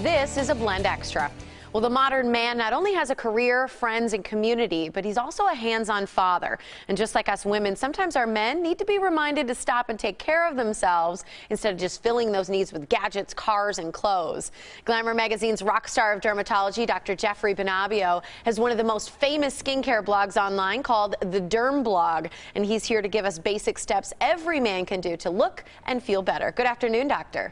This is a Blend Extra. Well, the modern man not only has a career, friends, and community, but he's also a hands-on father. And just like us women, sometimes our men need to be reminded to stop and take care of themselves instead of just filling those needs with gadgets, cars, and clothes. Glamour magazine's rock star of dermatology, Dr. Jeffery Benabio, has one of the most famous skincare blogs online called the Derm Blog. And he's here to give us basic steps every man can do to look and feel better. Good afternoon, doctor.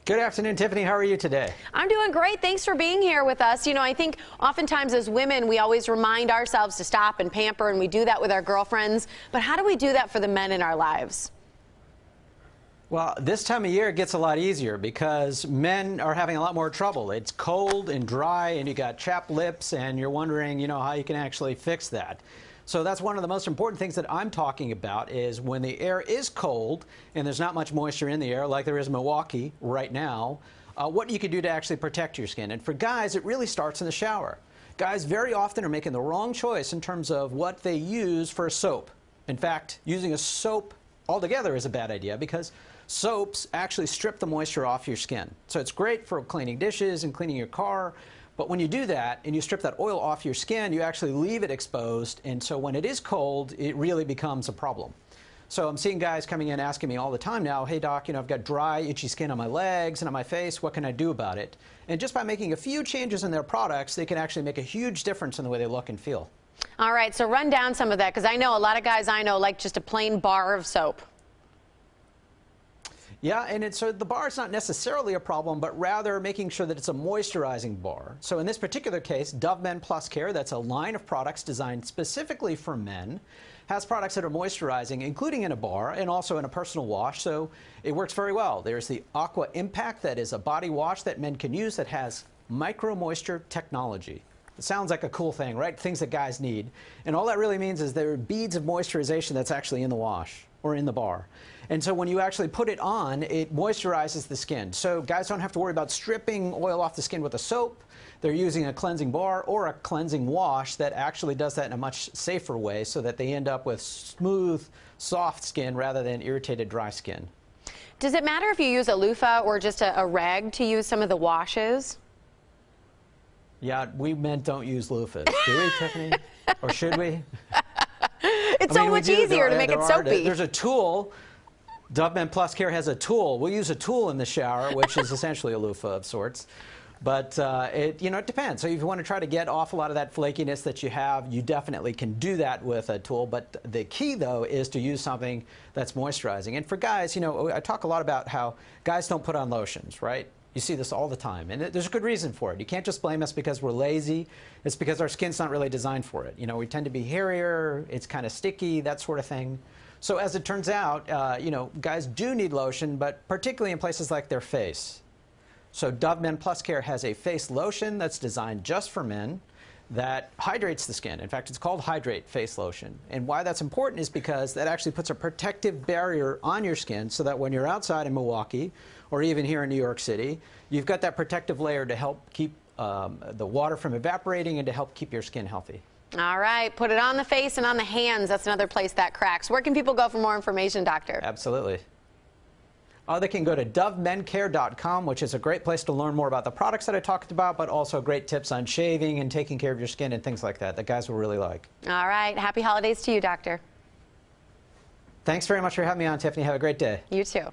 Good afternoon, Tiffany. How are you today? I'm doing great. Thanks for being here with us. You know, I think oftentimes as women, we always remind ourselves to stop and pamper, and we do that with our girlfriends. But how do we do that for the men in our lives? Well, this time of year it gets a lot easier because men are having a lot more trouble. It's cold and dry, and you got chapped lips, and you're wondering, you know, how you can actually fix that. So that's one of the most important things that I'm talking about is when the air is cold and there's not much moisture in the air like there is in Milwaukee right now, what you can do to actually protect your skin. And for guys, it really starts in the shower. Guys very often are making the wrong choice in terms of what they use for soap. In fact, using a soap altogether is a bad idea because soaps actually strip the moisture off your skin. So it's great for cleaning dishes and cleaning your car. But when you do that and you strip that oil off your skin, you actually leave it exposed. And so when it is cold, it really becomes a problem. So I'm seeing guys coming in asking me all the time now, hey, doc, you know, I've got dry, itchy skin on my legs and on my face. What can I do about it? And just by making a few changes in their products, they can actually make a huge difference in the way they look and feel. All right, so run down some of that, because I know a lot of guys I know like just a plain bar of soap. Yeah, and so the bar is not necessarily a problem, but rather making sure that it's a moisturizing bar. So in this particular case, Dove Men Plus Care, that's a line of products designed specifically for men, has products that are moisturizing, including in a bar and also in a personal wash, so it works very well. There's the Aqua Impact, that is a body wash that men can use that has micro moisture technology. It sounds like a cool thing, right? Things that guys need. And all that really means is there are beads of moisturization that's actually in the wash or in the bar. And so when you actually put it on, it moisturizes the skin. So guys don't have to worry about stripping oil off the skin with a soap. They're using a cleansing bar or a cleansing wash that actually does that in a much safer way so that they end up with smooth, soft skin rather than irritated, dry skin. Does it matter if you use a loofah or just a rag to use some of the washes? Yeah, we men don't use loofahs, do we, Tiffany? Or should we? It's so much easier to make it soapy. There's a tool. Dove Men Plus Care has a tool. We'll use a tool in the shower, which is essentially a loofah of sorts. But it depends. So if you want to try to get off a lot of that flakiness that you have, you definitely can do that with a tool. But the key, though, is to use something that's moisturizing. And for guys, you know, I talk a lot about how guys don't put on lotions, right? You see this all the time, and there's a good reason for it. You can't just blame us because we're lazy. It's because our skin's not really designed for it. You know, we tend to be hairier, it's kind of sticky, that sort of thing. So as it turns out, you know, guys do need lotion, but particularly in places like their face. So Dove Men Plus Care has a face lotion that's designed just for men that hydrates the skin. In fact, it's called Hydrate Face Lotion. And why that's important is because that actually puts a protective barrier on your skin so that when you're outside in Milwaukee or even here in New York City, you've got that protective layer to help keep the water from evaporating and to help keep your skin healthy. All right, put it on the face and on the hands. That's another place that cracks. Where can people go for more information, doctor? Absolutely. They can go to dovemencare.com, which is a great place to learn more about the products that I talked about, but also great tips on shaving and taking care of your skin and things like that guys will really like. All right. Happy holidays to you, doctor. Thanks very much for having me on, Tiffany. Have a great day. You too.